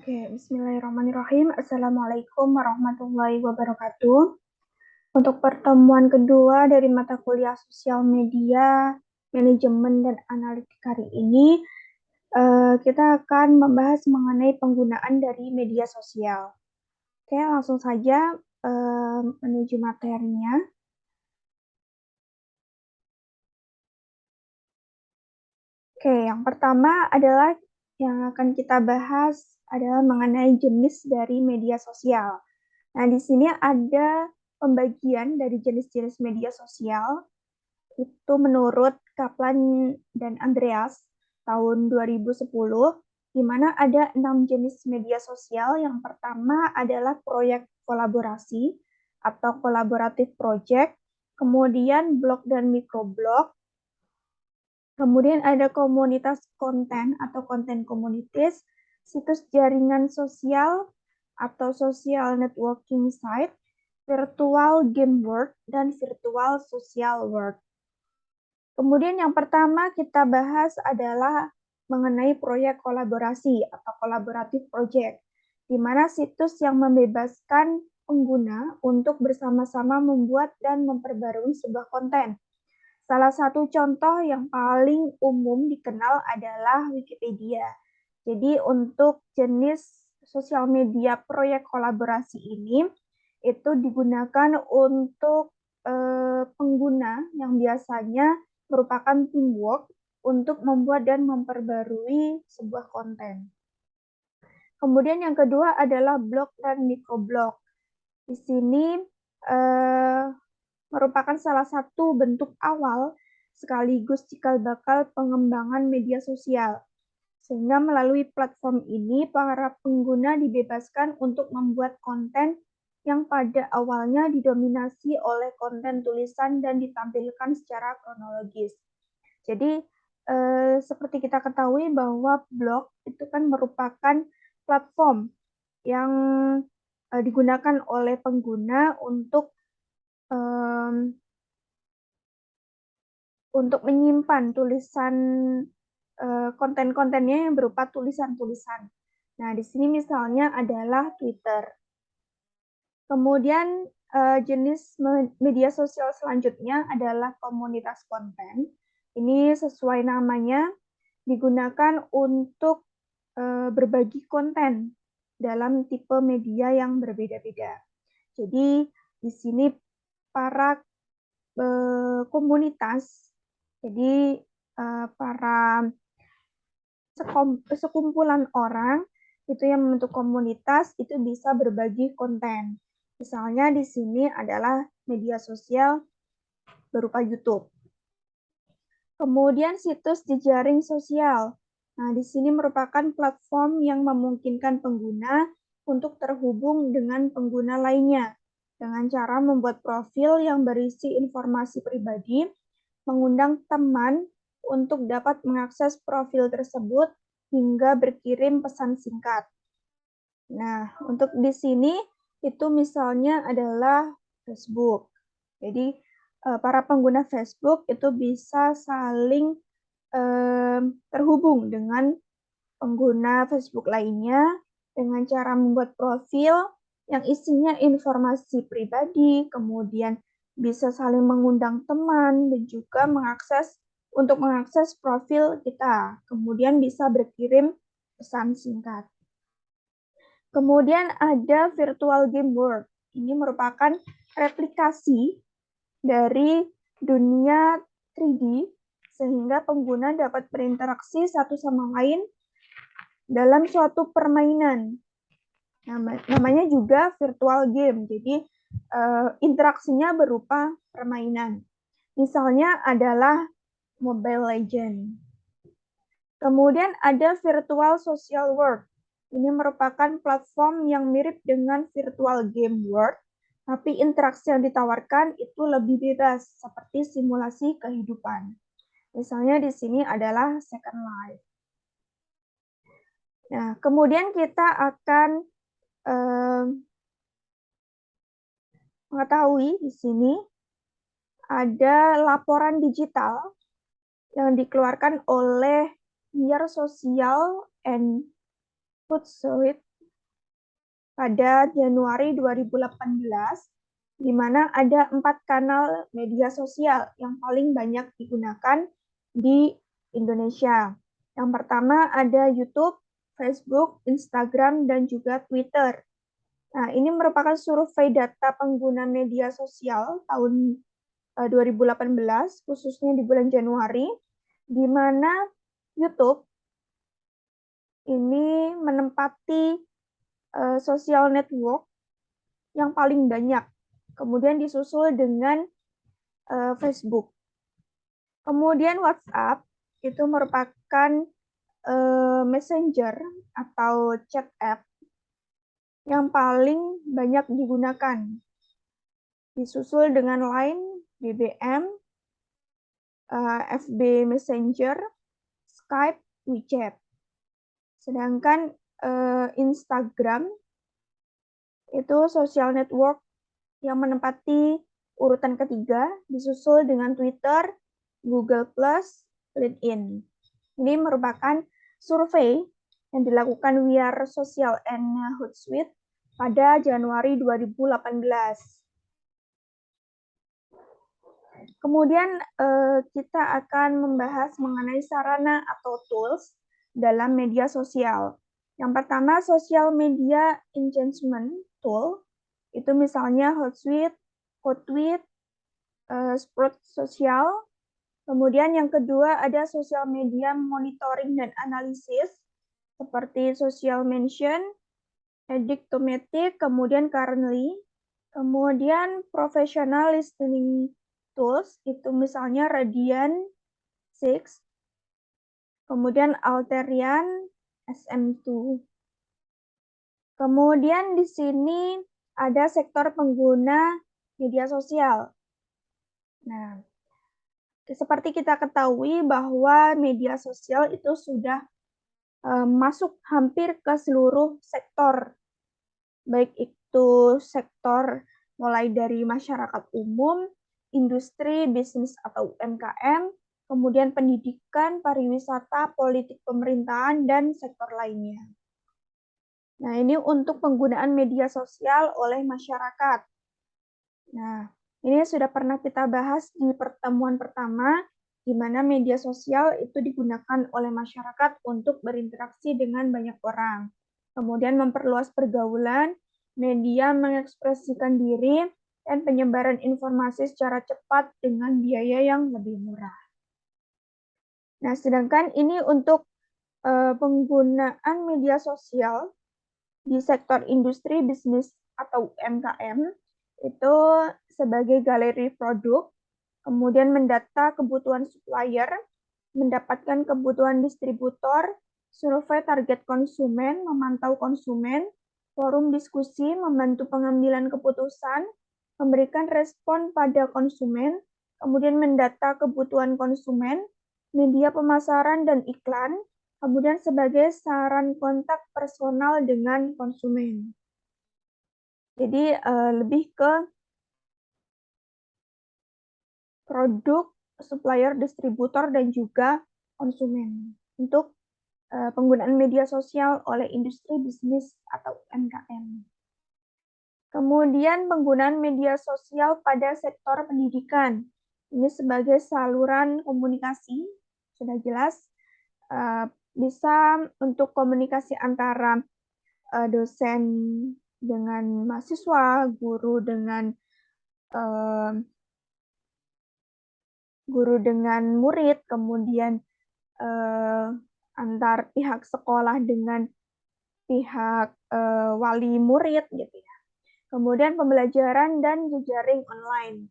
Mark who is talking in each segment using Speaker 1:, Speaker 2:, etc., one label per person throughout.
Speaker 1: Oke, bismillahirrahmanirrahim. Assalamualaikum warahmatullahi wabarakatuh. Untuk pertemuan kedua dari mata kuliah sosial media, manajemen, dan analitik hari ini, kita akan membahas mengenai penggunaan dari media sosial. Oke, langsung saja menuju materinya. Oke, yang pertama adalah yang akan kita bahas adalah mengenai jenis dari media sosial. Nah, di sini ada pembagian dari jenis-jenis media sosial. Itu menurut Kaplan dan Andreas tahun 2010, di mana ada 6 jenis media sosial. Yang pertama adalah proyek kolaborasi atau collaborative project, kemudian blog dan microblog, kemudian ada komunitas konten atau content communities, situs jaringan sosial atau social networking site, virtual game world, dan virtual social world. Kemudian yang pertama kita bahas adalah mengenai proyek kolaborasi atau collaborative project, di mana situs yang membebaskan pengguna untuk bersama-sama membuat dan memperbarui sebuah konten. Salah satu contoh yang paling umum dikenal adalah Wikipedia. Jadi untuk jenis sosial media proyek kolaborasi ini, itu digunakan untuk pengguna yang biasanya merupakan teamwork untuk membuat dan memperbarui sebuah konten. Kemudian yang kedua adalah blog dan microblog. Di sini merupakan salah satu bentuk awal sekaligus cikal bakal pengembangan media sosial. Sehingga melalui platform ini, para pengguna dibebaskan untuk membuat konten yang pada awalnya didominasi oleh konten tulisan dan ditampilkan secara kronologis. Jadi, seperti kita ketahui bahwa blog itu kan merupakan platform yang digunakan oleh pengguna untuk menyimpan tulisan konten-kontennya yang berupa tulisan-tulisan. Nah, di sini misalnya adalah Twitter. Kemudian jenis media sosial selanjutnya adalah komunitas konten. Ini sesuai namanya digunakan untuk berbagi konten dalam tipe media yang berbeda-beda. Jadi di sini para komunitas, jadi para sekumpulan orang itu yang membentuk komunitas itu bisa berbagi konten. Misalnya di sini adalah media sosial berupa YouTube. Kemudian situs jejaring sosial. Nah, di sini merupakan platform yang memungkinkan pengguna untuk terhubung dengan pengguna lainnya dengan cara membuat profil yang berisi informasi pribadi, mengundang teman untuk dapat mengakses profil tersebut hingga berkirim pesan singkat. Nah, untuk di sini itu misalnya adalah Facebook. Jadi para pengguna Facebook itu bisa saling terhubung dengan pengguna Facebook lainnya dengan cara membuat profil yang isinya informasi pribadi, kemudian bisa saling mengundang teman dan juga mengakses profil kita, kemudian bisa berkirim pesan singkat. Kemudian ada virtual game world. Ini merupakan replikasi dari dunia 3D sehingga pengguna dapat berinteraksi satu sama lain dalam suatu permainan. Namanya juga virtual game. Jadi interaksinya berupa permainan. Misalnya adalah Mobile Legends. Kemudian ada virtual social world. Ini merupakan platform yang mirip dengan virtual game world, tapi interaksi yang ditawarkan itu lebih bebas, seperti simulasi kehidupan. Misalnya di sini adalah Second Life. Nah, kemudian kita akan mengetahui di sini ada laporan digital yang dikeluarkan oleh Year Social and Hootsuite pada Januari 2018, di mana ada 4 kanal media sosial yang paling banyak digunakan di Indonesia. Yang pertama ada YouTube, Facebook, Instagram, dan juga Twitter. Nah, ini merupakan survei data pengguna media sosial tahun 2018, khususnya di bulan Januari, di mana YouTube ini menempati social network yang paling banyak. Kemudian disusul dengan Facebook. Kemudian WhatsApp itu merupakan messenger atau chat app yang paling banyak digunakan. Disusul dengan Line, BBM, FB Messenger, Skype, WeChat. Sedangkan Instagram itu social network yang menempati urutan ketiga, disusul dengan Twitter, Google+, LinkedIn. Ini merupakan survei yang dilakukan via Social and Hootsuite pada Januari 2018. Kemudian kita akan membahas mengenai sarana atau tools dalam media sosial. Yang pertama, social media engagement tool, itu misalnya Hootsuite, Quotsuite, Sprout Social. Kemudian yang kedua ada social media monitoring dan analisis, seperti Social Mention, Edictomatic, kemudian Currently. Kemudian professional listening tools, itu misalnya Radian 6, kemudian Alterian, SM2. Kemudian di sini ada sektor pengguna media sosial. Nah, seperti kita ketahui bahwa media sosial itu sudah masuk hampir ke seluruh sektor, baik itu sektor mulai dari masyarakat umum, industri, bisnis atau UMKM, kemudian pendidikan, pariwisata, politik pemerintahan, dan sektor lainnya. Nah, ini untuk penggunaan media sosial oleh masyarakat. Nah, ini sudah pernah kita bahas di pertemuan pertama, di mana media sosial itu digunakan oleh masyarakat untuk berinteraksi dengan banyak orang. Kemudian memperluas pergaulan, media mengekspresikan diri, dan penyebaran informasi secara cepat dengan biaya yang lebih murah. Nah, sedangkan ini untuk penggunaan media sosial di sektor industri, bisnis, atau UMKM, itu sebagai galeri produk, kemudian mendata kebutuhan supplier, mendapatkan kebutuhan distributor, survei target konsumen, memantau konsumen, forum diskusi, membantu pengambilan keputusan, memberikan respon pada konsumen, kemudian mendata kebutuhan konsumen, media pemasaran dan iklan, kemudian sebagai saran kontak personal dengan konsumen. Jadi lebih ke produk, supplier, distributor, dan juga konsumen untuk penggunaan media sosial oleh industri, bisnis, atau UMKM. Kemudian penggunaan media sosial pada sektor pendidikan. Ini sebagai saluran komunikasi, sudah jelas, bisa untuk komunikasi antara dosen dengan mahasiswa, guru dengan murid, kemudian antar pihak sekolah dengan pihak wali murid gitu ya. Kemudian pembelajaran dan jejaring online,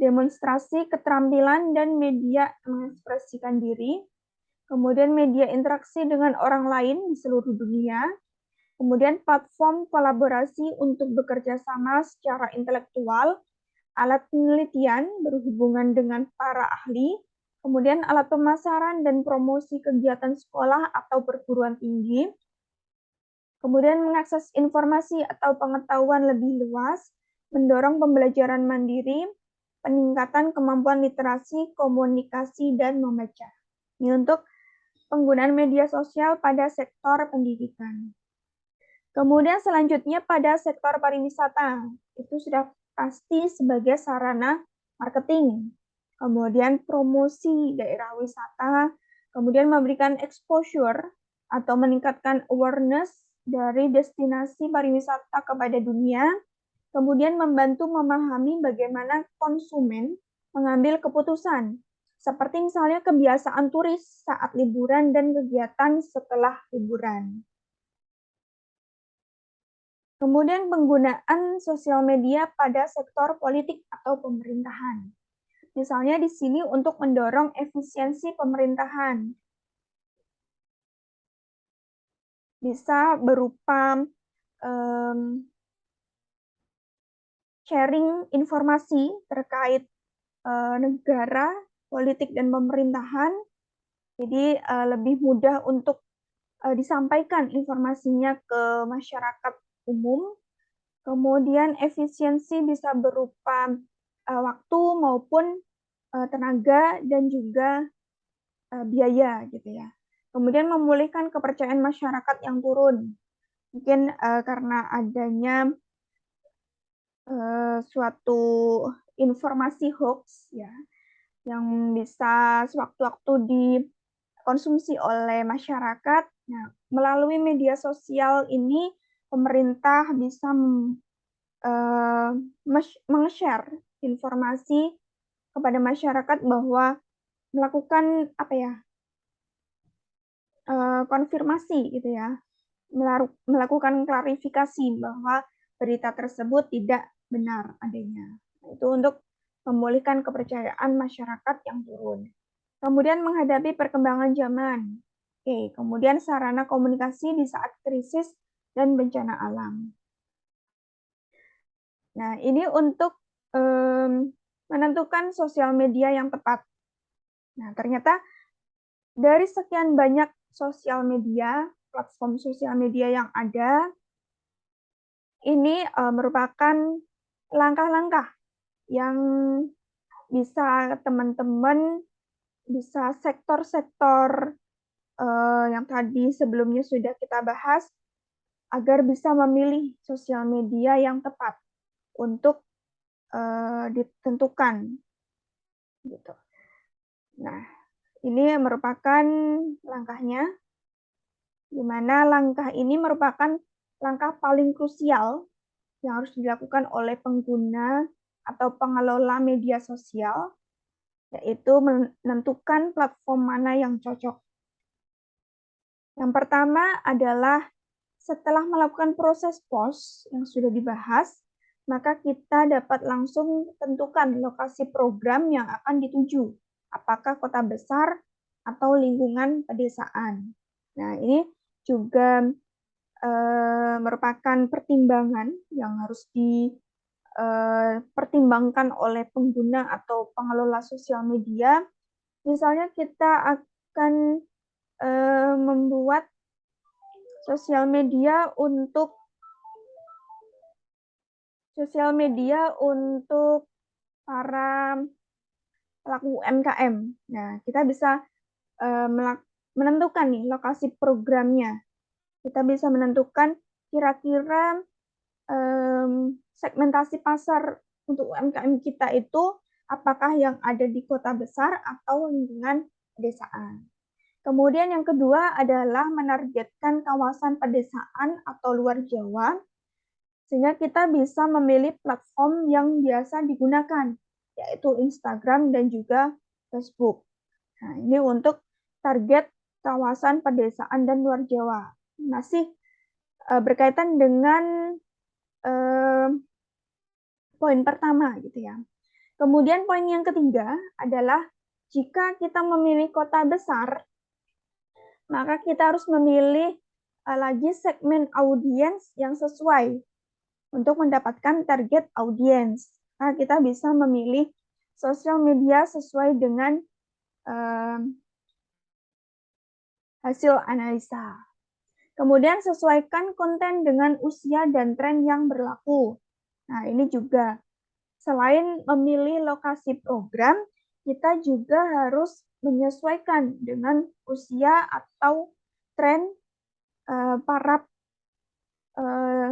Speaker 1: demonstrasi keterampilan dan media mengekspresikan diri, kemudian media interaksi dengan orang lain di seluruh dunia, kemudian platform kolaborasi untuk bekerja sama secara intelektual, alat penelitian berhubungan dengan para ahli, kemudian alat pemasaran dan promosi kegiatan sekolah atau perguruan tinggi, kemudian mengakses informasi atau pengetahuan lebih luas, mendorong pembelajaran mandiri, peningkatan kemampuan literasi, komunikasi, dan membaca. Ini untuk penggunaan media sosial pada sektor pendidikan. Kemudian selanjutnya pada sektor pariwisata, itu sudah pasti sebagai sarana marketing. Kemudian promosi daerah wisata, kemudian memberikan exposure atau meningkatkan awareness dari destinasi pariwisata kepada dunia, kemudian membantu memahami bagaimana konsumen mengambil keputusan, seperti misalnya kebiasaan turis saat liburan dan kegiatan setelah liburan. Kemudian penggunaan sosial media pada sektor politik atau pemerintahan. Misalnya di sini untuk mendorong efisiensi pemerintahan. Bisa berupa sharing informasi terkait negara, politik, dan pemerintahan. Jadi lebih mudah untuk disampaikan informasinya ke masyarakat umum. Kemudian efisiensi bisa berupa waktu maupun tenaga dan juga biaya gitu ya. Kemudian memulihkan kepercayaan masyarakat yang turun. Mungkin karena adanya suatu informasi hoax ya yang bisa sewaktu-waktu dikonsumsi oleh masyarakat. Nah, melalui media sosial ini pemerintah bisa meng-share informasi kepada masyarakat bahwa melakukan apa ya, konfirmasi gitu ya, melakukan klarifikasi bahwa berita tersebut tidak benar adanya. Itu untuk memulihkan kepercayaan masyarakat yang turun. Kemudian menghadapi perkembangan zaman. Oke, kemudian sarana komunikasi di saat krisis dan bencana alam. Nah, ini untuk menentukan sosial media yang tepat. Nah, ternyata dari sekian banyak sosial media, platform sosial media yang ada, ini merupakan langkah-langkah yang bisa teman-teman, bisa sektor-sektor yang tadi sebelumnya sudah kita bahas, agar bisa memilih sosial media yang tepat untuk ditentukan gitu. Nah, ini merupakan langkahnya, di mana langkah ini merupakan langkah paling krusial yang harus dilakukan oleh pengguna atau pengelola media sosial, yaitu menentukan platform mana yang cocok. Yang pertama adalah setelah melakukan proses post yang sudah dibahas, maka kita dapat langsung tentukan lokasi program yang akan dituju, apakah kota besar atau lingkungan pedesaan. Nah, ini juga merupakan pertimbangan yang harus dipertimbangkan oleh pengguna atau pengelola sosial media. Misalnya kita akan membuat sosial media untuk para pelaku UMKM. Nah, kita bisa menentukan nih lokasi programnya. Kita bisa menentukan kira-kira segmentasi pasar untuk UMKM kita itu apakah yang ada di kota besar atau lingkungan pedesaan. Kemudian yang kedua adalah menargetkan kawasan pedesaan atau luar Jawa, sehingga kita bisa memilih platform yang biasa digunakan, yaitu Instagram dan juga Facebook. Nah, ini untuk target kawasan pedesaan dan luar Jawa. Masih berkaitan dengan poin pertama gitu ya. Kemudian poin yang ketiga adalah jika kita memilih kota besar, maka kita harus memilih lagi segmen audiens yang sesuai untuk mendapatkan target audiens. Nah, kita bisa memilih sosial media sesuai dengan hasil analisa. Kemudian sesuaikan konten dengan usia dan tren yang berlaku. Nah, ini juga selain memilih lokasi program, kita juga harus menyesuaikan dengan usia atau tren para eh,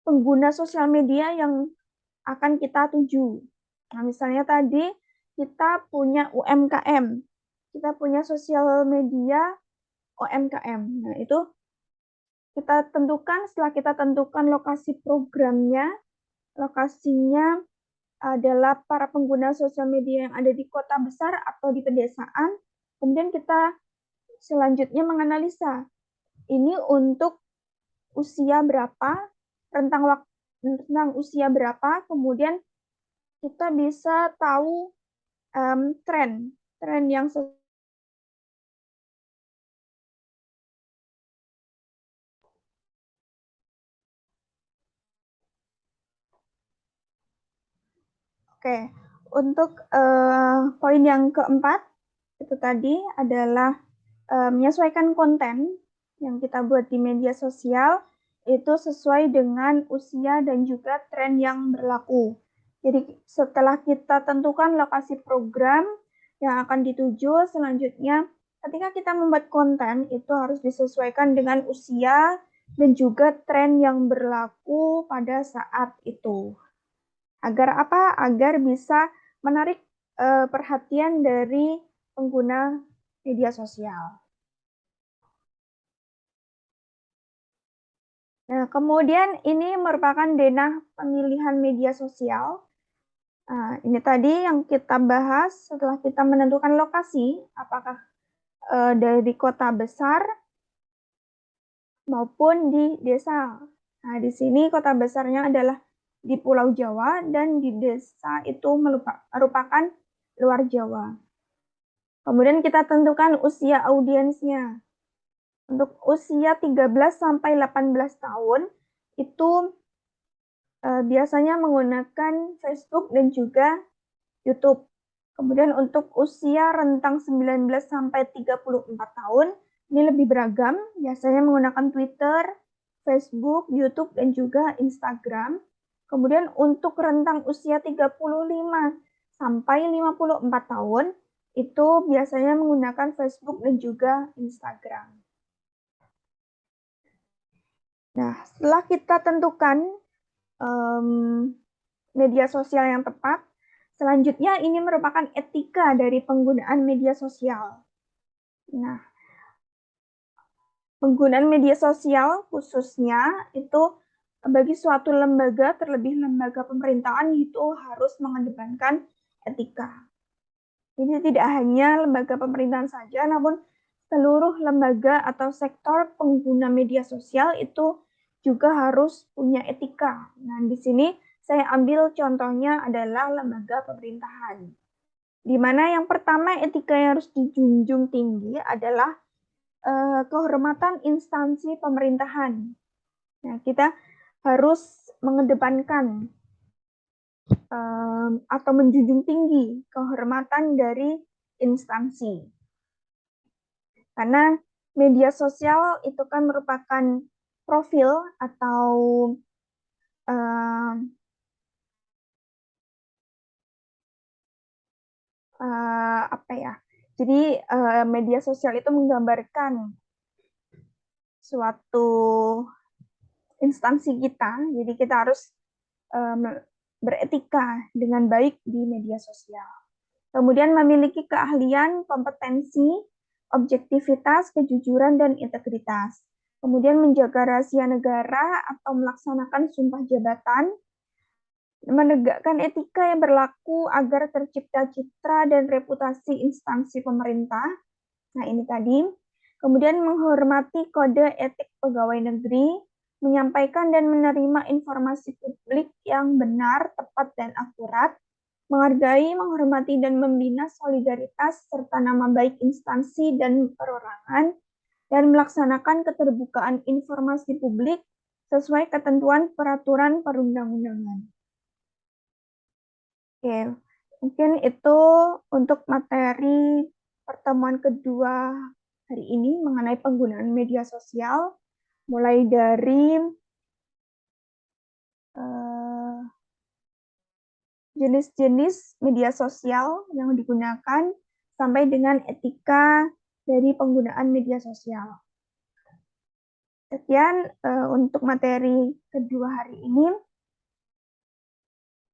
Speaker 1: pengguna sosial media yang akan kita tuju. Nah, misalnya tadi kita punya UMKM, kita punya sosial media UMKM. Nah, itu kita tentukan, setelah kita tentukan lokasi programnya, lokasinya adalah para pengguna sosial media yang ada di kota besar atau di pedesaan. Kemudian kita selanjutnya menganalisa ini untuk usia berapa, tentang usia berapa, kemudian kita bisa tahu tren yang oke. Untuk poin yang keempat itu tadi adalah menyesuaikan konten yang kita buat di media sosial itu sesuai dengan usia dan juga tren yang berlaku. Jadi setelah kita tentukan lokasi program yang akan dituju, selanjutnya ketika kita membuat konten itu harus disesuaikan dengan usia dan juga tren yang berlaku pada saat itu. Agar apa? Agar bisa menarik perhatian dari pengguna media sosial. Nah, kemudian ini merupakan denah pemilihan media sosial. Nah, ini tadi yang kita bahas setelah kita menentukan lokasi, apakah dari kota besar maupun di desa. Nah, di sini kota besarnya adalah di Pulau Jawa dan di desa itu merupakan luar Jawa. Kemudian kita tentukan usia audiensnya. Untuk usia 13 sampai 18 tahun itu biasanya menggunakan Facebook dan juga YouTube. Kemudian untuk usia rentang 19 sampai 34 tahun, ini lebih beragam, biasanya menggunakan Twitter, Facebook, YouTube, dan juga Instagram. Kemudian untuk rentang usia 35 sampai 54 tahun, itu biasanya menggunakan Facebook dan juga Instagram. Nah, setelah kita tentukan media sosial yang tepat, selanjutnya ini merupakan etika dari penggunaan media sosial. Nah, penggunaan media sosial khususnya itu bagi suatu lembaga, terlebih lembaga pemerintahan itu harus mengedepankan etika. Ini tidak hanya lembaga pemerintahan saja, namun seluruh lembaga atau sektor pengguna media sosial itu juga harus punya etika. Nah, di sini saya ambil contohnya adalah lembaga pemerintahan. Di mana yang pertama etika yang harus dijunjung tinggi adalah kehormatan instansi pemerintahan. Nah, kita harus mengedepankan atau menjunjung tinggi kehormatan dari instansi. Karena media sosial itu kan merupakan profil atau apa ya? Jadi media sosial itu menggambarkan suatu instansi kita. Jadi kita harus beretika dengan baik di media sosial. Kemudian memiliki keahlian, kompetensi, objektivitas, kejujuran, dan integritas. Kemudian menjaga rahasia negara atau melaksanakan sumpah jabatan, menegakkan etika yang berlaku agar tercipta citra dan reputasi instansi pemerintah. Nah, ini tadi. Kemudian menghormati kode etik pegawai negeri, menyampaikan dan menerima informasi publik yang benar, tepat, dan akurat, menghargai, menghormati, dan membina solidaritas serta nama baik instansi dan perorangan, dan melaksanakan keterbukaan informasi publik sesuai ketentuan peraturan perundang-undangan. Oke, mungkin itu untuk materi pertemuan kedua hari ini mengenai penggunaan media sosial, mulai dari jenis-jenis media sosial yang digunakan sampai dengan etika dari penggunaan media sosial. Sekian, untuk materi kedua hari ini.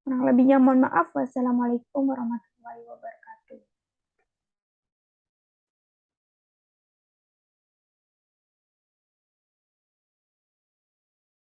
Speaker 1: Kurang lebihnya mohon maaf. Wassalamualaikum warahmatullahi wabarakatuh.